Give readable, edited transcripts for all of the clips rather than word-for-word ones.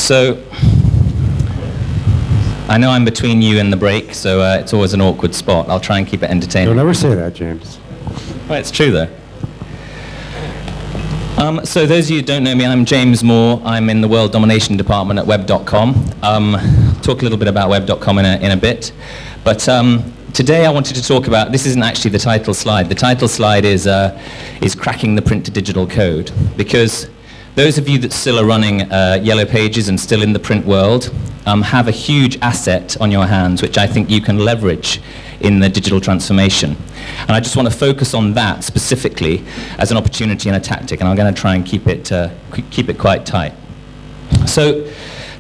So, I know I'm between you and the break, so it's always an awkward spot. I'll try and keep it entertaining. Don't ever say that, James. Well, it's true, though. So those of you who don't know me, I'm James Moore. I'm in the World Domination Department at Web.com. Talk a little bit about Web.com in a bit. But today I wanted to talk about, this isn't actually the title slide. The title slide is cracking the print to digital code. Because those of you that still are running Yellow Pages and still in the print world have a huge asset on your hands, which I think you can leverage in the digital transformation. And I just want to focus on that specifically as an opportunity and a tactic, and I'm going to try and keep it quite tight. So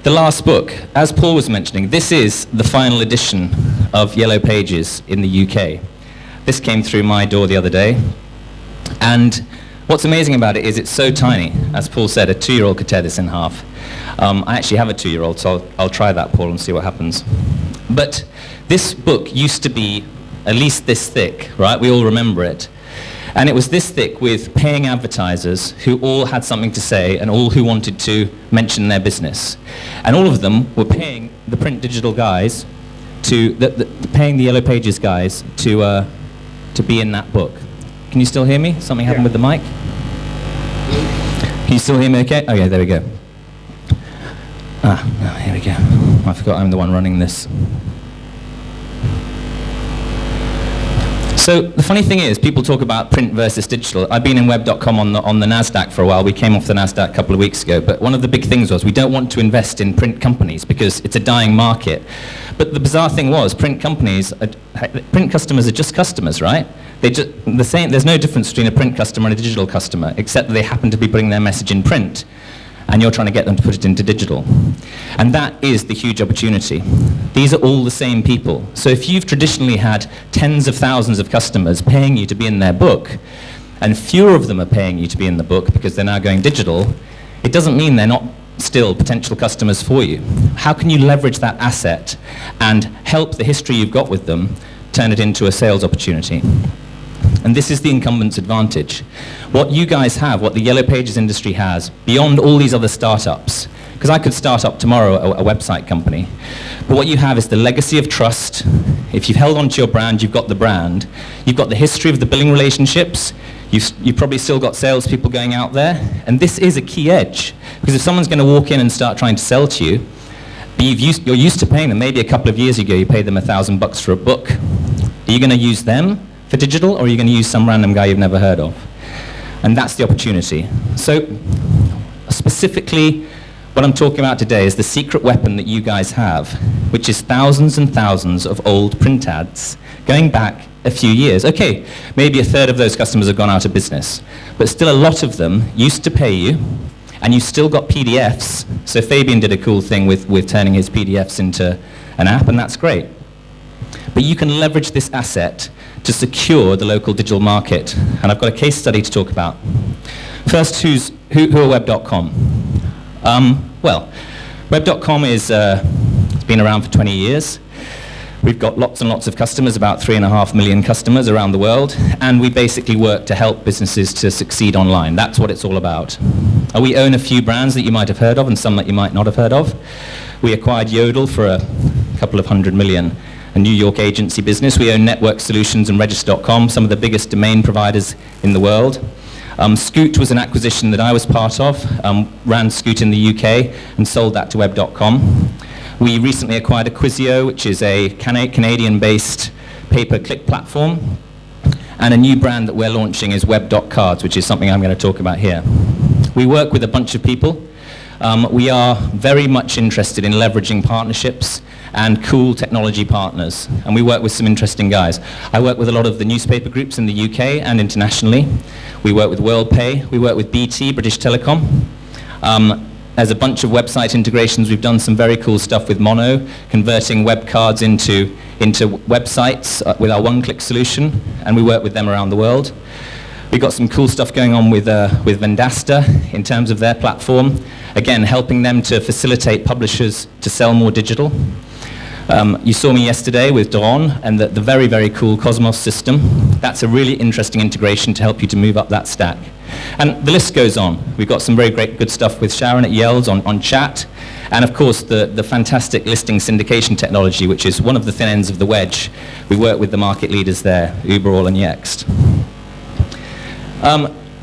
the last book, as Paul was mentioning, this is the final edition of Yellow Pages in the UK. This came through my door the other day, and what's amazing about it is it's so tiny. As Paul said, a 2-year-old could tear this in half. I actually have a 2-year-old, so I'll try that, Paul, and see what happens. But this book used to be at least this thick, right? We all remember it. And it was this thick with paying advertisers who all had something to say and all who wanted to mention their business. And all of them were paying the print digital guys paying the Yellow Pages guys to be in that book. Can you still hear me? Something happened with the mic? Can you still hear me okay? Oh yeah, there we go. Here we go. I forgot I'm the one running this. So the funny thing is, people talk about print versus digital. I've been in Web.com on the NASDAQ for a while. We came off the NASDAQ a couple of weeks ago. But one of the big things was we don't want to invest in print companies because it's a dying market. But the bizarre thing was, print customers are just customers, right? There's no difference between a print customer and a digital customer, except that they happen to be putting their message in print, and you're trying to get them to put it into digital. And that is the huge opportunity. These are all the same people. So if you've traditionally had tens of thousands of customers paying you to be in their book, and fewer of them are paying you to be in the book because they're now going digital, it doesn't mean they're not still potential customers for you. How can you leverage that asset and help the history you've got with them turn it into a sales opportunity? And this is the incumbent's advantage. What you guys have, what the Yellow Pages industry has, beyond all these other startups, because I could start up tomorrow a website company, but what you have is the legacy of trust. If you've held onto your brand, you've got the brand. You've got the history of the billing relationships. You've probably still got salespeople going out there. And this is a key edge, because if someone's going to walk in and start trying to sell to you, you're used to paying them. Maybe a couple of years ago, you paid them $1,000 for a book. Are you going to use them for digital, or are you going to use some random guy you've never heard of? And that's the opportunity. So specifically, what I'm talking about today is the secret weapon that you guys have, which is thousands and thousands of old print ads going back a few years. Okay, maybe a third of those customers have gone out of business, but still a lot of them used to pay you, and you still got PDFs. So Fabian did a cool thing with turning his PDFs into an app, and that's great. But you can leverage this asset to secure the local digital market. And I've got a case study to talk about. First, who are Web.com? Well, Web.com it's been around for 20 years. We've got lots and lots of customers, about 3.5 million customers around the world, and we basically work to help businesses to succeed online. That's what it's all about. We own a few brands that you might have heard of and some that you might not have heard of. We acquired Yodel for a couple of $100 million. A New York agency business. We own Network Solutions and Register.com, some of the biggest domain providers in the world. Scoot was an acquisition that I was part of, ran Scoot in the UK and sold that to Web.com. We recently acquired Acquisio, which is a Canadian-based pay-per-click platform. And a new brand that we're launching is Web.cards, which is something I'm going to talk about here. We work with a bunch of people. We are very much interested in leveraging partnerships and cool technology partners, and we work with some interesting guys. I work with a lot of the newspaper groups in the UK and internationally. We work with WorldPay, we work with BT, British Telecom. There's a bunch of website integrations. We've done some very cool stuff with Mono, converting web cards into websites with our one-click solution, and we work with them around the world. We've got some cool stuff going on with Vendasta in terms of their platform, again, helping them to facilitate publishers to sell more digital. You saw me yesterday with Daron and the very, very cool Cosmos system. That's a really interesting integration to help you to move up that stack. And the list goes on. We've got some very good stuff with Sharon at Yells on chat. And of course, the fantastic listing syndication technology, which is one of the thin ends of the wedge. We work with the market leaders there, Uberall and Yext.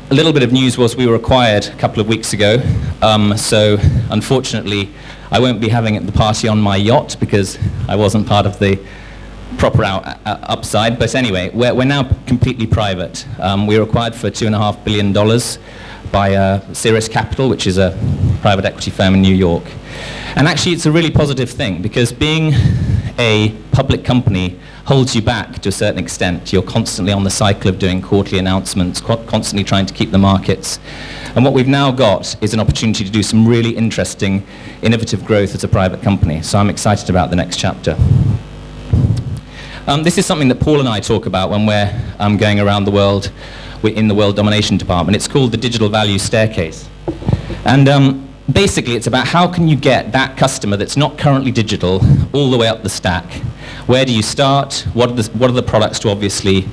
A little bit of news was we were acquired a couple of weeks ago. So unfortunately, I won't be having the party on my yacht because I wasn't part of the proper upside. But anyway, we're now completely private. We were acquired for $2.5 billion by Sirius Capital, which is a private equity firm in New York. And actually, it's a really positive thing because being a public company holds you back to a certain extent. You're constantly on the cycle of doing quarterly announcements, constantly trying to keep the markets. And what we've now got is an opportunity to do some really interesting, innovative growth as a private company. So I'm excited about the next chapter. This is something that Paul and I talk about when we're going around the world in the World Domination Department. It's called the Digital Value Staircase. And basically, it's about how can you get that customer that's not currently digital all the way up the stack. Where do you start? What are the products to obviously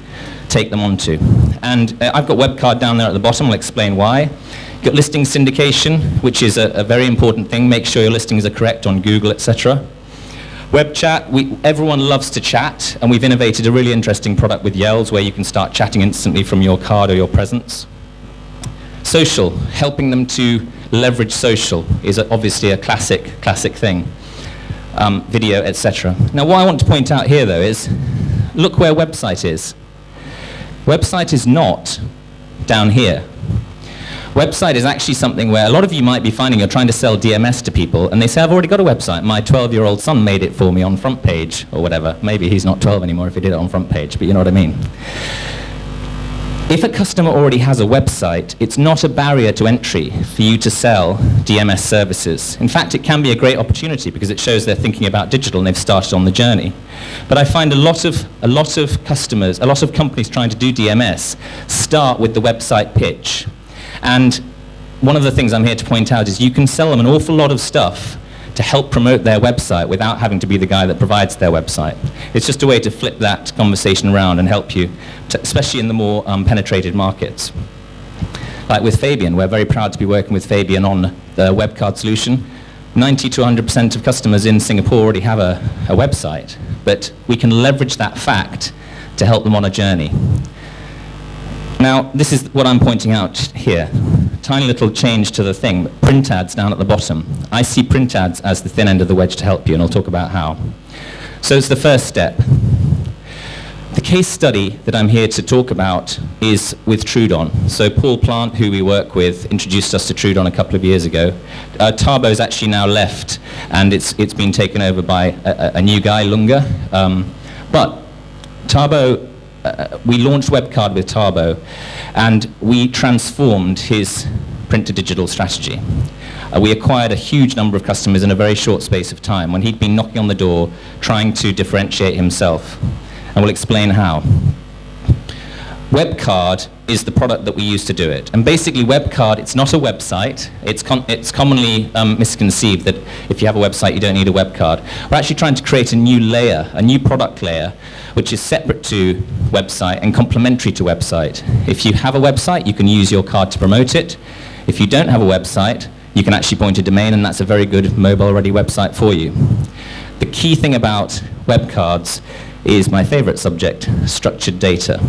take them onto? And I've got Webcard down there at the bottom. I'll explain why. You've got listing syndication, which is a very important thing. Make sure your listings are correct on Google, etc. Web chat, everyone loves to chat, and we've innovated a really interesting product with Yells where you can start chatting instantly from your card or your presence. Social, helping them to leverage social is obviously a classic thing. Video, etc. Now, what I want to point out here, though, is look where website is. Website is not down here. Website is actually something where a lot of you might be finding you're trying to sell DMS to people, and they say, I've already got a website. My 12-year-old son made it for me on front page, or whatever. Maybe he's not 12 anymore if he did it on front page, but you know what I mean. If a customer already has a website, it's not a barrier to entry for you to sell DMS services. In fact, it can be a great opportunity because it shows they're thinking about digital and they've started on the journey. But I find a lot of customers, a lot of companies trying to do DMS start with the website pitch. And one of the things I'm here to point out is you can sell them an awful lot of stuff to help promote their website without having to be the guy that provides their website. It's just a way to flip that conversation around and help you, especially in the more penetrated markets. Like with Fabian, we're very proud to be working with Fabian on the Webcard solution. 90 to 100% of customers in Singapore already have a website, but we can leverage that fact to help them on a journey. Now, this is what I'm pointing out here. Tiny little change to the thing, but print ads down at the bottom. I see print ads as the thin end of the wedge to help you, and I'll talk about how. So it's the first step. The case study that I'm here to talk about is with Trudon. So Paul Plant, who we work with, introduced us to Trudon a couple of years ago. Tarbo's actually now left, and it's been taken over by a new guy, Lunga. But Tarbo, we launched Webcard with Tarbo, and we transformed his print-to-digital strategy. We acquired a huge number of customers in a very short space of time when he'd been knocking on the door trying to differentiate himself. And we'll explain how. Webcard is the product that we use to do it. And basically, Webcard, it's not a website. It's commonly misconceived that if you have a website, you don't need a webcard. We're actually trying to create a new layer, a new product layer, which is separate to website and complementary to website. If you have a website, you can use your card to promote it. If you don't have a website, you can actually point a domain, and that's a very good mobile-ready website for you. The key thing about webcards is my favorite subject, structured data.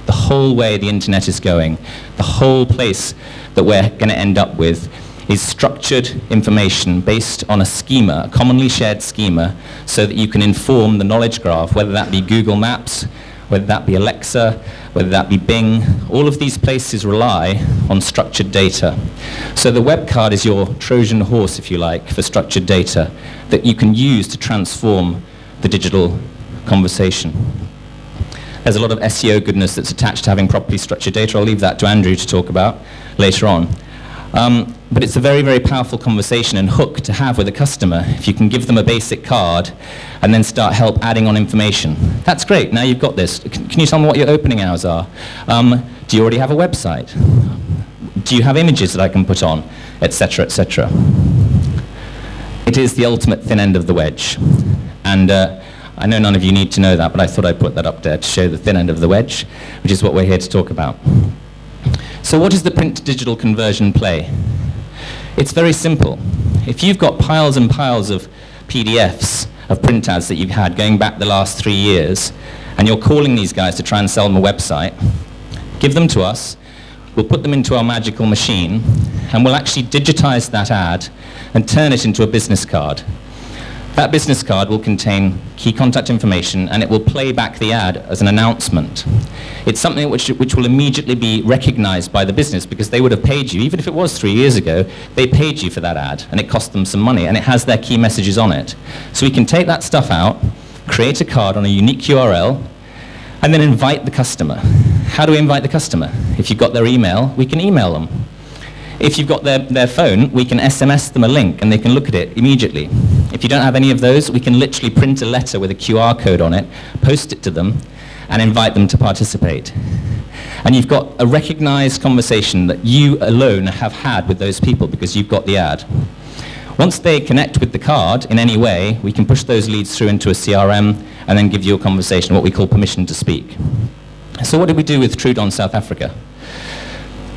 The whole way the internet is going, the whole place that we're going to end up with is structured information based on a schema, a commonly shared schema, so that you can inform the knowledge graph, whether that be Google Maps, whether that be Alexa, whether that be Bing. All of these places rely on structured data. So the Webcard is your Trojan horse, if you like, for structured data that you can use to transform the digital conversation. There's a lot of SEO goodness that's attached to having properly structured data. I'll leave that to Andrew to talk about later on. But it's a very, very powerful conversation and hook to have with a customer if you can give them a basic card and then start adding on information. That's great, now you've got this. Can you tell me what your opening hours are? Do you already have a website? Do you have images that I can put on? Etc., etc. It is the ultimate thin end of the wedge. And I know none of you need to know that, but I thought I'd put that up there to show the thin end of the wedge, which is what we're here to talk about. So what is the print-to-digital conversion play? It's very simple. if you've got piles and piles of PDFs of print ads that you've had going back the last 3 years, and you're calling these guys to try and sell them a website, give them to us, we'll put them into our magical machine, and we'll actually digitize that ad and turn it into a business card. That business card will contain key contact information, and it will play back the ad as an announcement. It's something which will immediately be recognized by the business, because they would have paid you, even if it was 3 years ago, they paid you for that ad, and it cost them some money, and it has their key messages on it. So we can take that stuff out, create a card on a unique URL, and then invite the customer. How do we invite the customer? If you've got their email, we can email them. If you've got their phone, we can SMS them a link and they can look at it immediately. If you don't have any of those, we can literally print a letter with a QR code on it, post it to them, and invite them to participate. And you've got a recognized conversation that you alone have had with those people because you've got the ad. Once they connect with the card in any way, we can push those leads through into a CRM and then give you a conversation, what we call permission to speak. So what did we do with Trudon South Africa?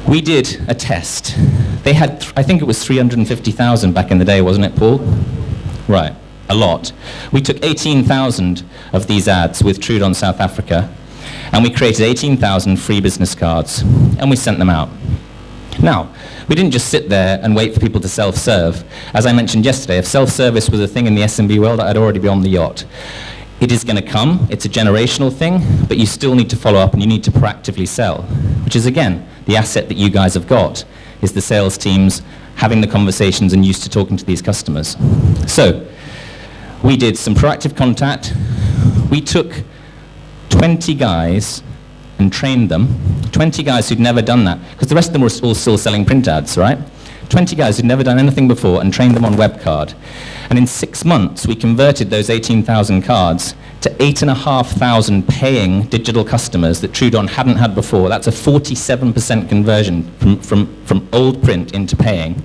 We did a test. They had, I think it was 350,000 back in the day, wasn't it, Paul? Right, a lot. We took 18,000 of these ads with Trudon South Africa, and we created 18,000 free business cards, and we sent them out. Now, we didn't just sit there and wait for people to self-serve. As I mentioned yesterday, if self-service was a thing in the SMB world, I'd already be on the yacht. It is going to come, it's a generational thing, but you still need to follow up and you need to proactively sell, which is, again, the asset that you guys have got, is the sales teams having the conversations and used to talking to these customers. So, we did some proactive contact. We took 20 guys and trained them, 20 guys who'd never done that, because the rest of them were all still selling print ads, right? 20 guys who'd never done anything before and trained them on WebCard. And in 6 months, we converted those 18,000 cards to 8,500 paying digital customers that Trudon hadn't had before. That's a 47% conversion from old print into paying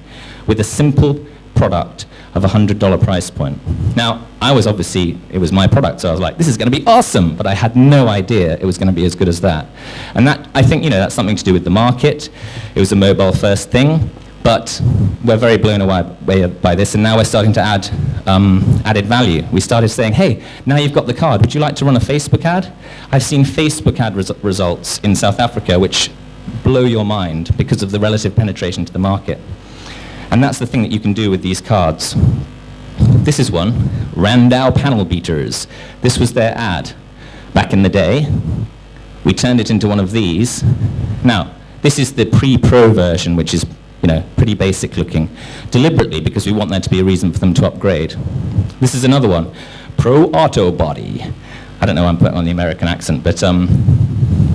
with a simple product of a $100 price point. Now, it was my product, so I was like, this is going to be awesome, but I had no idea it was going to be as good as that. And that, I think, that's something to do with the market. It was a mobile-first thing. But we're very blown away by this, and now we're starting to add added value. We started saying, hey, now you've got the card, would you like to run a Facebook ad? I've seen Facebook ad results in South Africa which blow your mind because of the relative penetration to the market. And that's the thing that you can do with these cards. This is one, Randau Panel Beaters. This was their ad back in the day. We turned it into one of these. Now, this is the pre-pro version, which is pretty basic looking, deliberately because we want there to be a reason for them to upgrade. This is another one, Pro Auto Body. I don't know why I'm putting on the American accent, but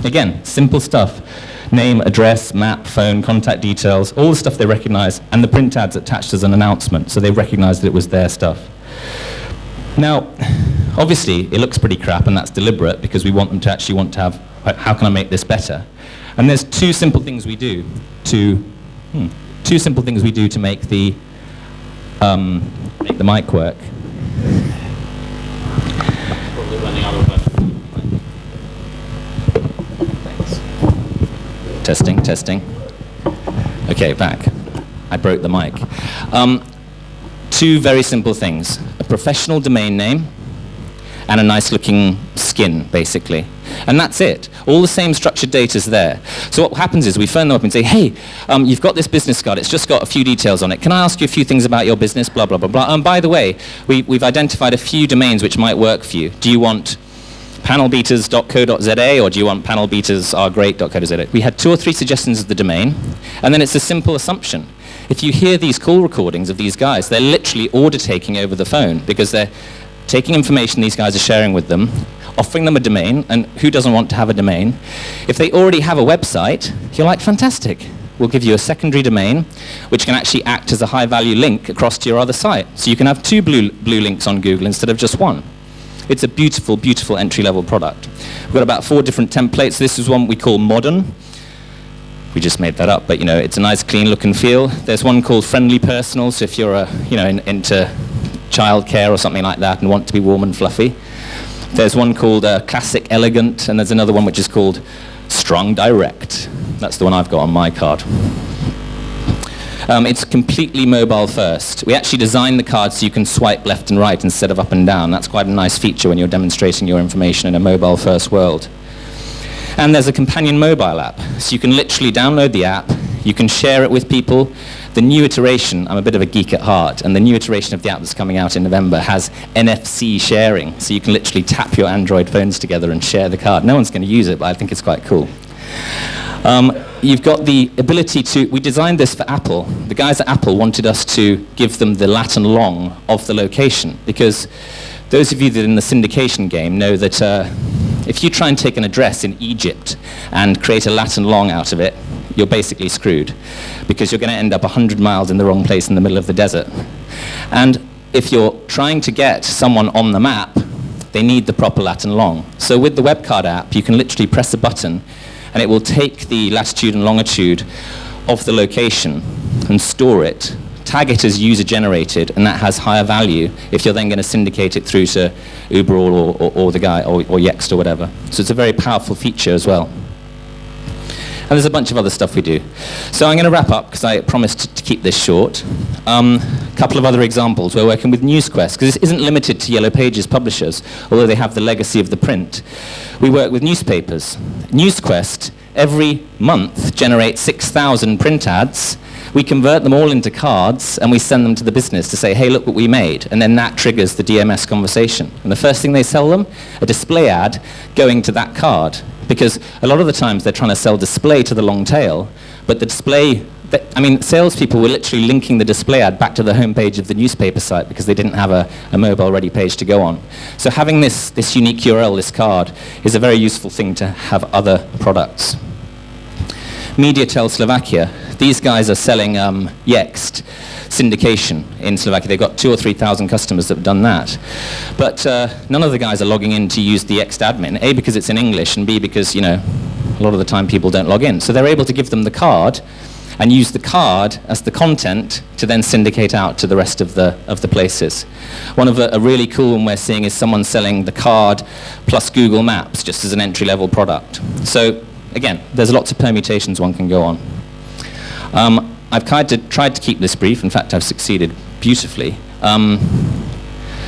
again, simple stuff. Name, address, map, phone, contact details, all the stuff they recognize, and the print ads attached as an announcement, so they recognized that it was their stuff. Now, obviously, it looks pretty crap, and that's deliberate because we want them to actually want to have, how can I make this better? And there's two simple things we do to make the mic work. Probably running out of Thanks. Testing. Okay, back. I broke the mic. Two very simple things: a professional domain name and a nice looking skin, basically. And that's it. All the same structured data is there. So what happens is we phone them up and say, hey, you've got this business card. It's just got a few details on it. Can I ask you a few things about your business? Blah, blah, blah, blah. And by the way, we've identified a few domains which might work for you. Do you want panelbeaters.co.za or do you want panelbeatersaregreat.co.za? We had 2 or 3 suggestions of the domain. And then it's a simple assumption. If you hear these call recordings of these guys, they're literally order taking over the phone because they're taking information these guys are sharing with them, offering them a domain, and who doesn't want to have a domain? If they already have a website, you're like, fantastic. We'll give you a secondary domain, which can actually act as a high-value link across to your other site. So you can have 2 blue links on Google instead of just 1. It's a beautiful, beautiful entry-level product. We've got about 4 different templates. This is one we call Modern. We just made that up, but it's a nice, clean look and feel. There's one called Friendly Personal, so if you're into childcare or something like that and want to be warm and fluffy. There's one called Classic Elegant, and there's another one which is called Strong Direct. That's the one I've got on my card. It's completely mobile first. We actually designed the card so you can swipe left and right instead of up and down. That's quite a nice feature when you're demonstrating your information in a mobile first world. And there's a companion mobile app. So you can literally download the app, you can share it with people. The new iteration, I'm a bit of a geek at heart, and the new iteration of the app that's coming out in November has NFC sharing. So you can literally tap your Android phones together and share the card. No one's going to use it, but I think it's quite cool. You've got the ability to, we designed this for Apple. The guys at Apple wanted us to give them the lat and long of the location, because those of you that are in the syndication game know that if you try and take an address in Egypt and create a lat and long out of it, you're basically screwed, because you're going to end up 100 miles in the wrong place in the middle of the desert. And if you're trying to get someone on the map, they need the proper lat and long. So with the WebCard app, you can literally press a button and it will take the latitude and longitude of the location and store it, tag it as user-generated, and that has higher value if you're then going to syndicate it through to Uber or the guy, or Yext or whatever. So it's a very powerful feature as well. And there's a bunch of other stuff we do. So I'm going to wrap up, because I promised to keep this short. A couple of other examples. We're working with NewsQuest, because this isn't limited to Yellow Pages publishers, although they have the legacy of the print. We work with newspapers. NewsQuest, every month, generates 6,000 print ads. We convert them all into cards, and we send them to the business to say, hey, look what we made. And then that triggers the DMS conversation. And the first thing they sell them, a display ad going to that card. Because a lot of the times they're trying to sell display to the long tail, but the display, salespeople were literally linking the display ad back to the homepage of the newspaper site because they didn't have a mobile-ready page to go on. So having this unique URL, this card, is a very useful thing to have other products. Mediatel Slovakia. These guys are selling Yext syndication in Slovakia. They've got 2,000 or 3,000 customers that have done that. But none of the guys are logging in to use the Yext admin, A, because it's in English, and B, because, a lot of the time people don't log in. So they're able to give them the card and use the card as the content to then syndicate out to the rest of the places. One of a really cool one we're seeing is someone selling the card plus Google Maps just as an entry-level product. So again, there's lots of permutations one can go on. I've tried to keep this brief. In fact, I've succeeded beautifully.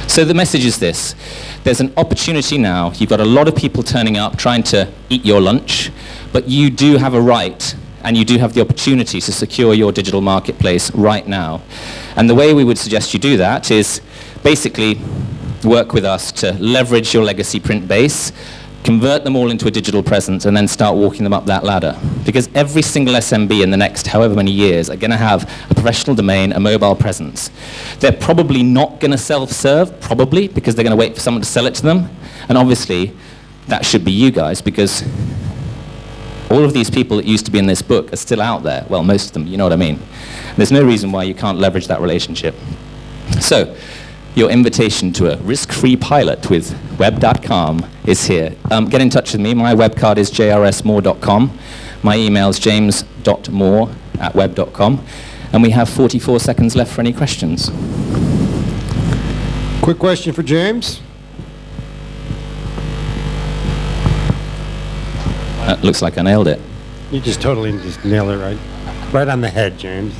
So the message is this. There's an opportunity now. You've got a lot of people turning up trying to eat your lunch, but you do have a right and you do have the opportunity to secure your digital marketplace right now. And the way we would suggest you do that is basically work with us to leverage your legacy print base, convert them all into a digital presence, and then start walking them up that ladder. Because every single SMB in the next however many years are going to have a professional domain, a mobile presence. They're probably not going to self-serve, probably, because they're going to wait for someone to sell it to them. And obviously, that should be you guys, because all of these people that used to be in this book are still out there. Well, most of them, you know what I mean. There's no reason why you can't leverage that relationship. So, your invitation to a risk-free pilot with web.com is here. Get in touch with me. My web card is jrsmore.com. My email is james.moore@web.com. And we have 44 seconds left for any questions. Quick question for James. Looks like I nailed it. You just totally nailed it right on the head, James.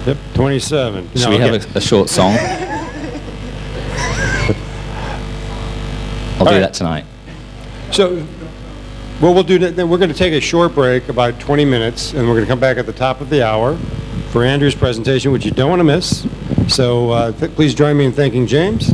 Yep, 27. Should we have a short song? I'll do that tonight. So, what we'll do then, we're going to take a short break, about 20 minutes, and we're going to come back at the top of the hour for Andrew's presentation, which you don't want to miss. So, please join me in thanking James.